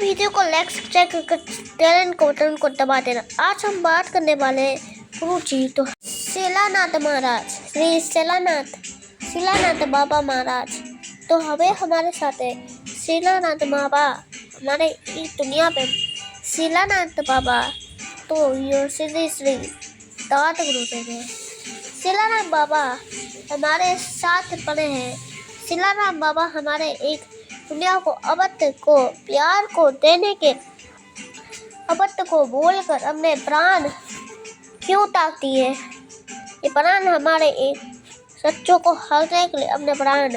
Video को like subscribe कर talent को बटन को दबा देना। आज हम बात करने वाले हैं गुरु जी तो शिलानाथ महाराज, श्री शिलानाथ बाबा महाराज। तो हमें हमारे साथ है शिलानाथ बाबा। हमारे इस दुनिया पे शिलानाथ बाबा तो यो श्री दात गुरुदेव है। शिलानाथ बाबा हमारे साथ पड़े हैं। शिलानाथ बाबा हमारे एक दुनिया को अवत्य को प्यार को देने के अवत्य को बोलकर अपने प्राण क्यों त्यागती है। ये प्राण हमारे एक सच्चों को हरने के लिए अपने प्राण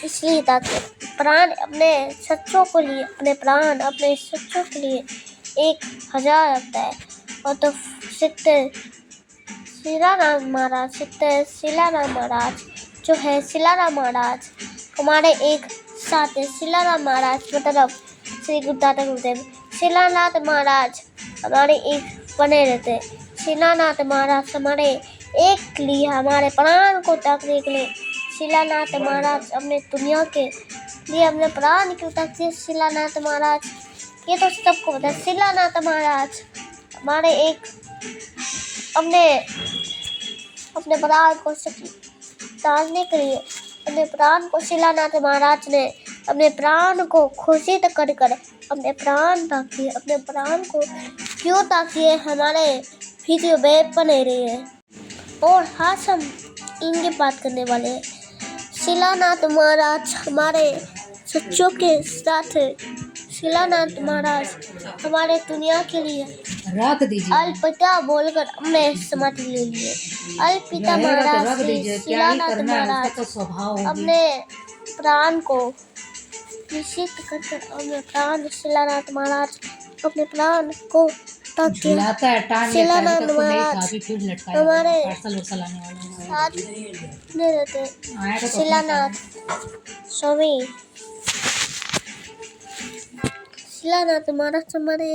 इसलिए त्यागते प्राण अपने सच्चों के लिए अपने प्राण अपने सच्चों के लिए 1000 रखता है। और तो सिद्ध शिलाराम महाराज जो है शिलाराम महाराज हमारे एक साथ है। शिलाराम महाराज मतलब श्री गुरुदाता गुरुदेव शिलानाथ महाराज हमारे एक बने रहते। शिलानाथ महाराज हमारे एक लिए हमारे प्राण को त्यागने के लिए शिलानाथ महाराज अपने दुनिया के लिए अपने प्राण क्यों त्यागते। शिलानाथ महाराज ये तो सबको पता है। शिलानाथ महाराज हमारे एक अपने प्राण को त्यागने के लिए अपने प्राण को शिलानाथ महाराज ने अपने प्राण को घोषित कर अपने प्राण ताकि अपने प्राण को क्यों ताकि हमारे वीडियो में बने रही है। और आज हम इनकी बात करने वाले हैं। शिलानाथ महाराज हमारे सच्चों के साथ है। शिलानाथ महाराज हमारे दुनिया के लिए रख दीजिए अल्पिता बोलकर हमने समाधि ले लिए। अल्पिता महाराज शिलानाथ महाराज अपने प्राण को निश्चित कर अपने प्राण शिलानाथ महाराज अपने प्राण को शिलानाथ महाराज हमारे साथ रहते। शिलानाथ स्वामी शिलानाथ महाराज हमारे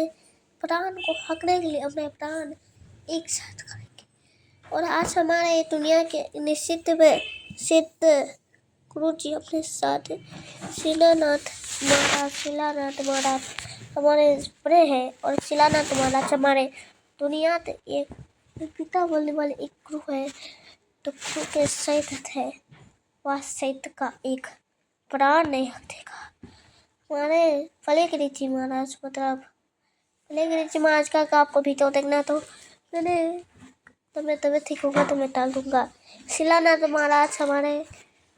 प्राण को हकने के लिए अपने प्राण एक साथ करेंगे। और आज हमारे दुनिया के निश्चित में सिद्ध गुरु जी अपने साथ शिलानाथ महाराज हमारे बड़े हैं। और शिलानाथ महाराज हमारे दुनिया के एक पिता बोलने वाले एक गुरु है। तो गुरु के सहित है वह सहित का एक प्राण नहीं हक देगा। हमारे फलेगिरी जी महाराज मतलब फलेगिरी जी महाराज का आपको भी तो देखना तो मैंने तबियत ठीक होगा तो मैं टाल दूंगा। शिलानाथ महाराज हमारे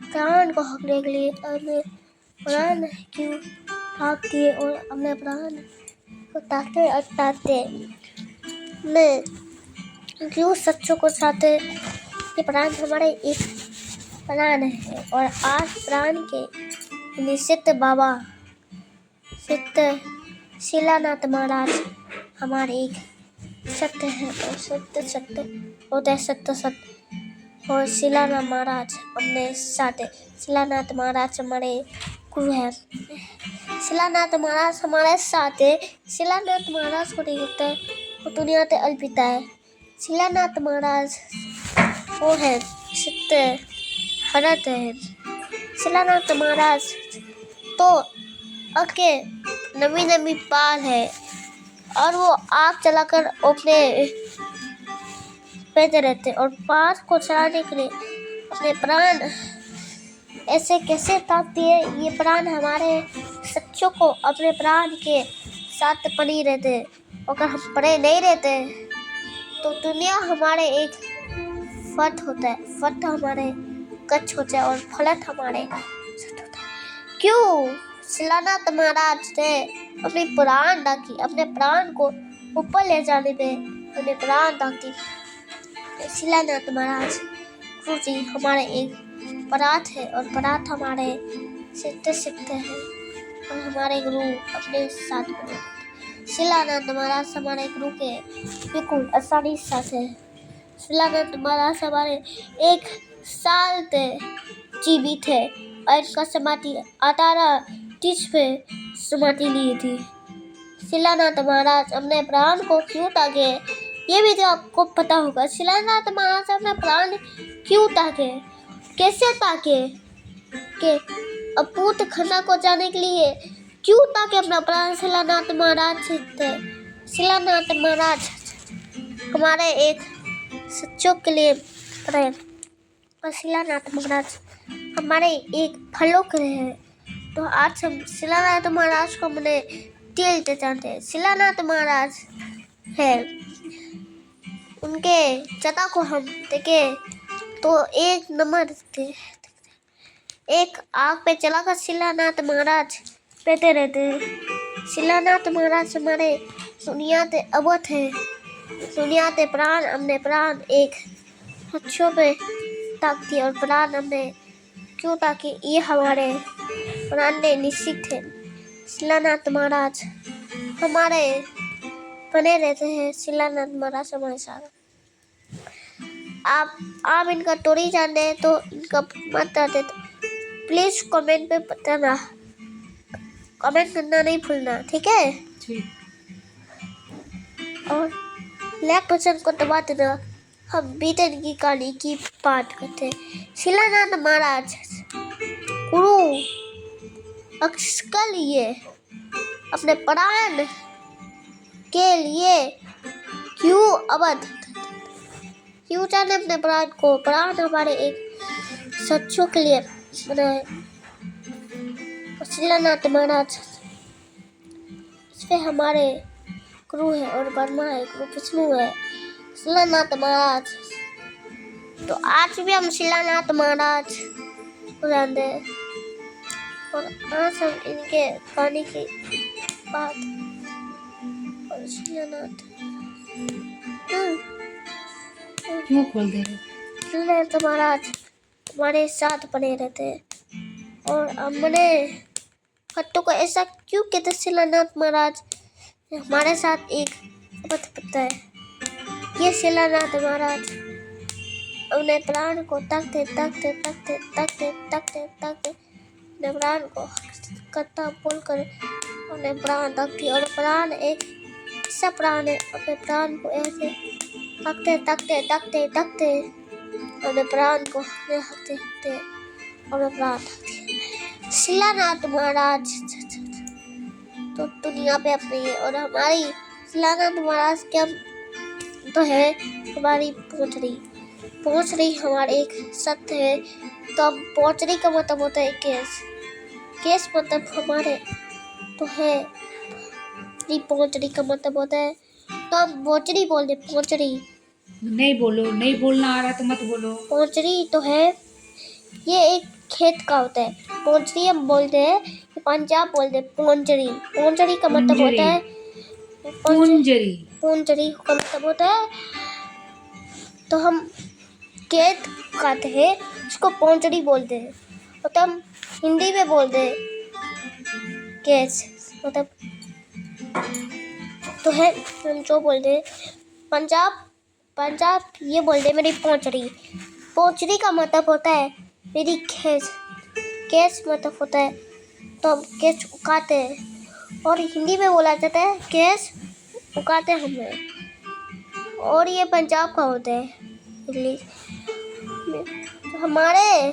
प्राण को हकने के लिए अपने प्राण क्यों ताकते और अपने प्राण को ताकते मैं क्यों सच्चों को चाहते। ये प्राण हमारे एक प्राण है। और आज प्राण के निश्चित बाबा सिद्ध शिलानाथ महाराज हमारे एक सत्य है। और सत्य होता है सत्य और शिलानाथ महाराज अपने साथ है। शिलानाथ महाराज हमारे गुरु है। शिलानाथ महाराज हमारे साथ है। शिलानाथ महाराज को नहीं होता है वो दुनिया से अल्पिता है। शिलानाथ महाराज वो है सत्य हरत है। शिलानाथ महाराज तो अके नवी पाल है और वो आग जलाकर अपने पैदे रहते और पास को चलाने के लिए अपने प्राण ऐसे कैसे ताकती है। ये प्राण हमारे सच्चों को अपने प्राण के साथ पड़ी रहते। अगर हम पड़े नहीं रहते तो दुनिया हमारे एक फट होता है। फट हमारे कच्छ होता है और फलट हमारे सट होता है। क्यों शिलानाथ महाराज ने अपनी प्राण ताकि अपने प्राण को ऊपर ले जाने में अपने प्राण ताकि शिलानाथ महाराज गुरु जी हमारे एक परात है। और परात हमारे सिद्ध है और हमारे गुरु अपने साथ बने। शिलानाथ महाराज हमारे गुरु के बिल्कुल आसानी साथ है। शिलानाथ महाराज हमारे 1 साल तक जीवित है और इनका समाधि 1830 में समाधि ली थी। शिलानाथ महाराज अपने प्राण को क्यों त्यागे ये भी तो आपको पता होगा। शिलानाथ महाराज अपना प्राण क्यों त्यागे कैसे त्यागे के अपूत खन्ना को जाने के लिए क्यों? ताकि अपना प्राण शिलानाथ महाराज थे। शिलानाथ महाराज हमारे एक सच्चों के लिए प्रेम, और शिलानाथ महाराज हमारे एक फलों के लिए है। तो आज हम शिलानाथ महाराज को हमने तिल देते हैं। शिलानाथ महाराज है, उनके चता को हम देखे तो एक नंबर थे। एक आग पे चलाकर शिलानाथ महाराज पीते रहते हैं। शिलानाथ महाराज हमारे सुनियाते अवध है, सुनियाते प्राण हमने प्राण एक अच्छों पे ताक दी, और प्राण हमने क्यों? ताकि ये हमारे प्राण ने निश्चित है। शिलानाथ महाराज हमारे बने रहते हैं। शिलानाथ महाराज हमारे साथ। आप इनका स्टोरी जानते हैं तो इनका बताते तो प्लीज कमेंट पे बताना, कमेंट करना नहीं भूलना, ठीक है? और लाइक बटन को दबा देना। हम बीतन की कहानी की बात करते हैं। शिलानाथ महाराज गुरु अक्ष के लिए अपने प्राण के लिए क्यों अवध क्यों जाने अपने प्राण को? प्राण हमारे एक सच्चों के लिए बनाए। शिलानाथ महाराज इसमें हमारे गुरु है, और ब्रह्मा है, गुरु विष्णु है, शिलानाथ महाराज। तो आज भी हम शिलानाथ महाराज को जानते हैं, और आज हम इनके कहानी की बात और शिलानाथ क्यों खोल दे? शिलानाथ महाराज हमारे साथ बने रहते हैं, और हमने हट्टों को ऐसा क्यों कहते? शिलानाथ महाराज हमारे साथ एक अवध पता है। ये शिलानाथ महाराज अपने प्राण को तकते तकते तकते तकते तकते तकते अपने प्राण को कथा बोलकर अपने प्राण तकती, और प्राण एक ऐसा प्राण है, अपने प्राण को ऐसे तकते तकते तकते तकते अपने प्राण को हकते हकते अपने प्राण तकते। शिलानाथ महाराज तो दुनिया पे अपनी है, और हमारी शिलानाथ महाराज क्या तो है हमारी पोंचरी हमारे एक सत्य है। तो हम पोंचरी का मतलब होता है केस मतलब हमारे तो है। पोंचरी का मतलब होता है, तो हम पोंचरी बोल दे। पोंचरी नहीं बोलो, नहीं बोलना आ रहा तो मत बोलो। पोंचरी तो है, ये एक खेत का होता है। पोंचरी हम बोलते हैं, पंजाब बोलते हैं पोंचरी। पोंचरी का मतलब होता है पोंचरी का मतलब होता है, तो हम खेत खाते हैं उसको पोंचरी बोलते हैं, और तो हम हिंदी में बोलते हैं केस मतलब तो है। हम जो बोलते हैं पंजाब ये बोलते हैं मेरी पोंचरी का मतलब होता है मेरी केस मतलब होता है, तो हम केस उगाते हैं, और हिंदी में बोला जाता है केस उगाते हमें, और ये पंजाब का होता है इंग्लिश में। तो हमारे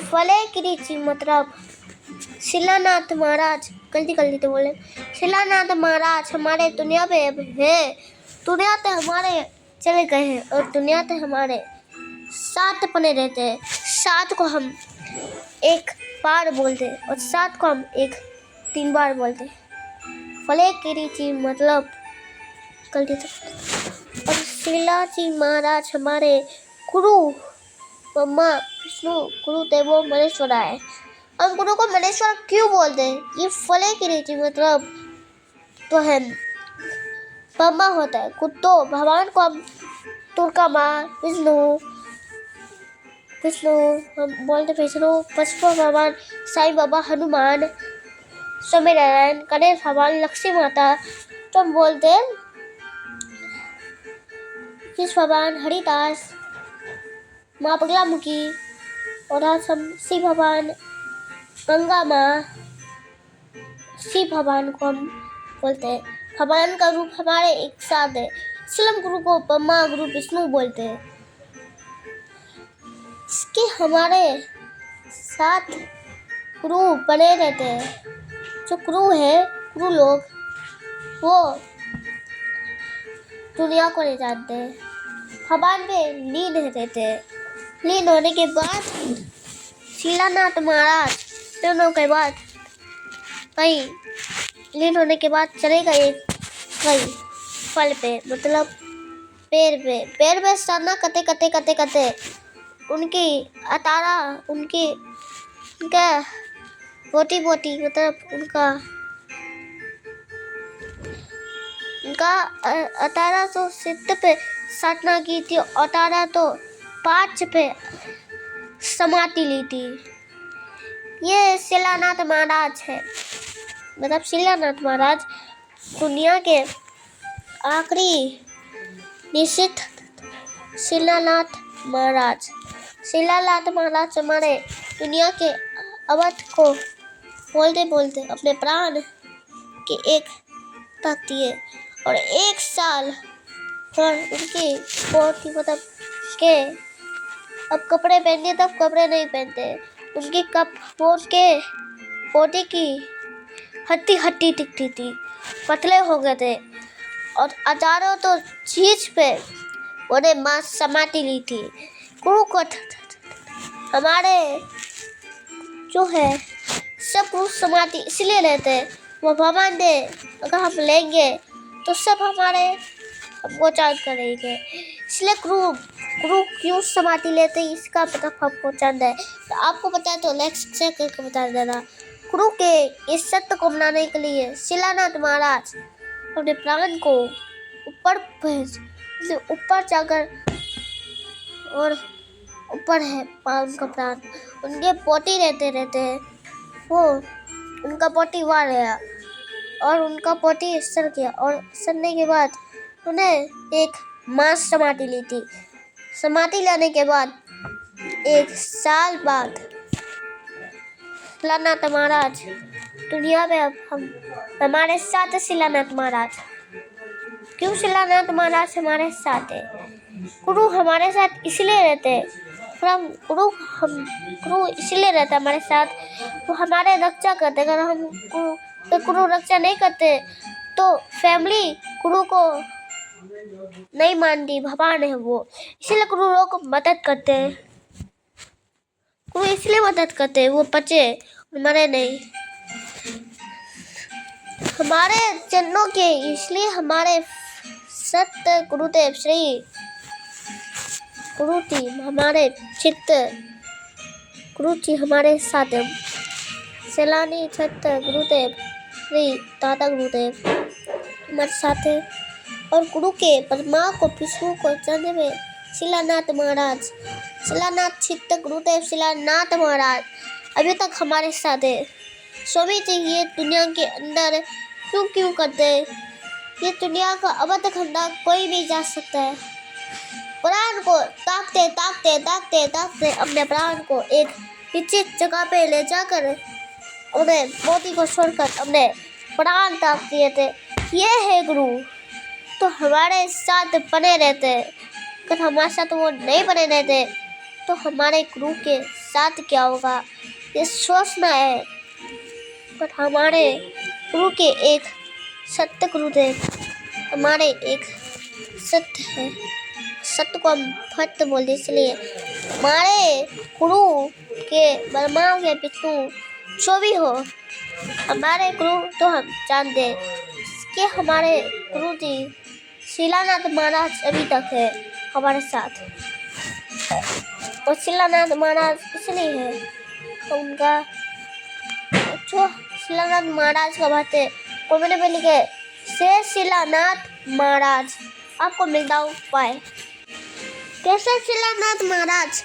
फले की रीति मतलब शिलानाथ महाराज गलती तो बोले शिलानाथ महाराज हमारे दुनिया पे है, दुनिया से हमारे चले गए हैं, और दुनिया से हमारे साथ बने रहते हैं। साथ को हम एक बार बोलते हैं, और साथ को हम 3 बार बोलते हैं। फले की रीति मतलब गलती से। और शिलाजी महाराज हमारे गुरु ब्रह्मा विष्णु गुरुदेवो महेश्वर है। हम गुरु को महेश्वर क्यों बोलते हैं? ये फले की रीति मतलब तो है ब्रह्मा होता है। कुत्तो भगवान को हम दुर्गा माँ विष्णु हम बोलते विष्णु, पशुपति भगवान, साईं बाबा, हनुमान, स्वामी नारायण, गणेश भगवान, लक्ष्मी माता, तो हम बोलते हैं कृष्ण भगवान, हरिदास, माँ बगलामुखी, और आज हम शिव भगवान, गंगा माँ, शिव भगवान को हम बोलते हैं। भगवान का रूप हमारे एक साथ है, इसलिए हम गुरु को ब्रह्मा गुरु विष्णु बोलते हैं। इसके हमारे साथ गुरु बने रहते हैं, जो क्रू है, क्रू लोग वो दुनिया को नहीं जानते, भगवान पे लीन रहते हैं। लीन होने के बाद शिलानाथ महाराज दोनों के बाद कहीं लीन होने के बाद चले गए कहीं फल पे, मतलब पेड़ पे साधना करते उनकी अतारा उनका पोती मतलब उनका अतारा तो सिद्ध पे साधना की थी, अतारा तो 5 पे समाधि ली थी। ये शिलानाथ महाराज है, मतलब शिलानाथ महाराज दुनिया के आखिरी निश्चित शिलानाथ महाराज हमारे दुनिया के अवध को बोलते अपने प्राण के एक तक दिए और 1 साल पर उनकी बहुत ही मतलब के अब कपड़े पहनते तब कपड़े नहीं पहनते, उनकी पोती की हड्डी दिखती थी, पतले हो गए थे और हजारों तो चीज पे उन्हें मां समाधि ली थी। हमारे जो है सब कुछ समाधि इसलिए लेते हैं, वो भगवान ने अगर हम लेंगे तो सब हमको चार्ज करेंगे, इसलिए गुरु क्यों समाधि लेते हैं इसका पता हमको जानना है। तो आपको पता है तो शेयर करके बता देना। गुरु के इस सत्य को मनाने के लिए शिलानाथ महाराज अपने प्राण को ऊपर जाकर और ऊपर है उनका प्राण, उनके पोती रहते हैं, वो उनका पोती वहाँ रहा और उनका पोती सर गया और सरने के बाद उन्हें एक मास समाधि ली थी। समाधि लेने के बाद 1 साल बाद शिलानाथ महाराज दुनिया में अब हम हमारे साथ है। शिलानाथ महाराज क्यों शिलानाथ महाराज हमारे साथ है? गुरु हमारे साथ इसलिए रहते हैं, गुरु इसलिए रहता है हमारे साथ, वो हमारे रक्षा करते। अगर हम गुरु रक्षा नहीं करते तो फैमिली गुरु को नहीं मानती, भगवान है वो, इसलिए गुरु लोग मदद करते हैं। गुरु इसलिए मदद करते हैं वो बचे मरे नहीं, हमारे चरणों के, इसलिए हमारे सत्य गुरुदेव श्री गुरु जी हमारे चित्त गुरु जी हमारे साथ है। सैलानी सत्य गुरुदेव श्री दादा गुरुदेव हमारे साथ है और गुरु के परमा को विष्णु को जानने में शिलानाथ महाराज, शिलानाथ चित्त गुरुदेव शिलानाथ महाराज अभी तक हमारे साथ है। स्वामी जी ये दुनिया के अंदर क्यों करते हैं? ये दुनिया का अवध खंडा कोई भी जा सकता है। प्राण को ताकते अपने प्राण को एक निश्चित जगह पे ले जाकर उन्हें मोती को छोड़कर अपने प्राण ताक दिए थे। ये है गुरु, तो हमारे साथ बने रहते। अगर हमारे साथ वो नहीं बने रहते तो हमारे गुरु के साथ क्या होगा ये सोचना है। पर हमारे गुरु के एक सत्य गुरुदेव हमारे एक सत्य है, सत्य को हम फत्य बोलते, इसलिए हमारे गुरु के ब्रह्मा के विष्णु जो भी हो हमारे गुरु तो हम जानते कि हमारे गुरु जी शिलानाथ महाराज अभी तक है हमारे साथ। और शिलानाथ महाराज इसलिए है उनका जो शिलानाथ महाराज का बात है वो मैंने पहले लिखे से शिलानाथ महाराज आपको मिलता हूँ पाए। कैसे शिलानाथ महाराज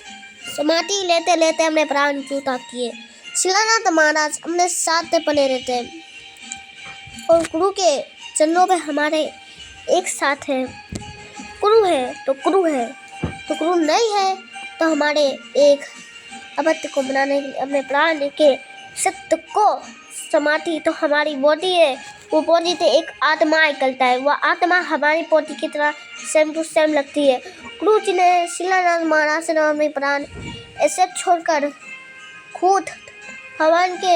समाधि लेते हमने प्राण क्यों त्याग किए? शिलानाथ महाराज अपने साथ बने रहते हैं और गुरु के चरणों पे हमारे एक साथ है। गुरु है तो गुरु है, तो गुरु नहीं है तो हमारे एक अवध को बनाने के लिए अपने प्राण के सत्य को समाधि, तो हमारी बॉडी है, वो बॉडी से एक आत्मा निकलता है, वह आत्मा हमारी बॉडी की तरह सेम टू सेम लगती है। गुरु जी ने शिलानाथ महाराज से अपने प्राण ऐसे छोड़कर खुद भगवान के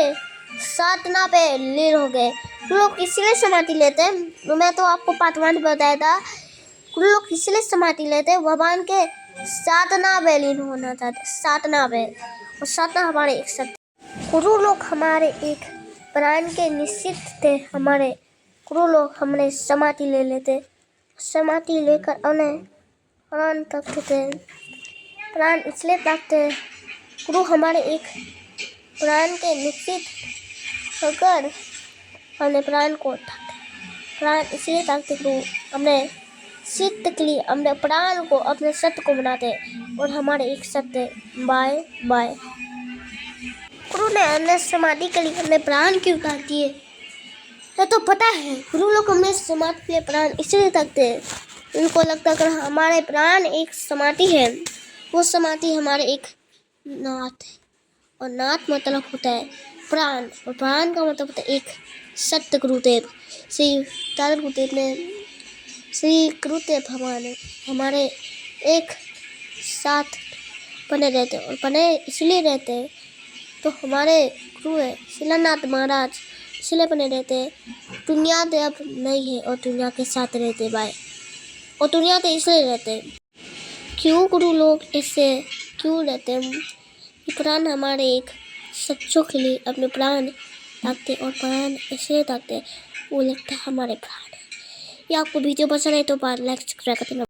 साधना पे लीन हो गए। गुरु लोग इसलिए समाधि लेते हैं, मैं तो आपको पार्ट 1 बताया था। गुरु लोग इसलिए समाधि लेते हैं, भगवान के साधना पे लीन होना चाहते, साधना पे। और साधना हमारे एक सत्य। गुरु लोग हमारे एक प्राण के निश्चित थे। हमारे गुरु लोग हमने समाधि ले लेते, समाधि लेकर उन्हें प्राण तकते थे। प्राण इसलिए तकते, गुरु हमारे एक प्राण के निश्चित होकर हमने प्राण को तकते। प्राण इसलिए तकते, गुरु हमने सिद्ध के लिए हमने प्राण को अपने सत्य को बनाते और हमारे एक सत्य बाय बाय। गुरु ने हमने समाधि के लिए हमने प्राण क्यों ताक दिए, ये तो पता है। गुरु लोग हमने समाधि के लिए प्राण इसलिए तकते हैं, उनको लगता है अगर हमारे प्राण एक समाधि है, वो समाधि हमारे एक नाथ है। और नाथ मतलब होता है प्राण, और प्राण का मतलब होता है एक सत्य गुरुदेव। श्री दादा गुरुदेव ने, श्री गुरुदेव भगवान हमारे एक साथ बने रहते, और बने इसलिए रहते तो हमारे गुरु है शिलानाथ महाराज, इसलिए बने रहते। दुनिया तो अब नहीं है और दुनिया के साथ रहते भाई, और दुनिया तो इसलिए रहते। क्यों गुरु लोग ऐसे क्यों रहते हैं? प्राण हमारे एक सच्चों के लिए अपने प्राण ताकते, और प्राण इसलिए ताकते वो लगता है हमारे प्राण है। ये आपको वीडियो पसंद है तो लाइक सब्सक्राइब करना।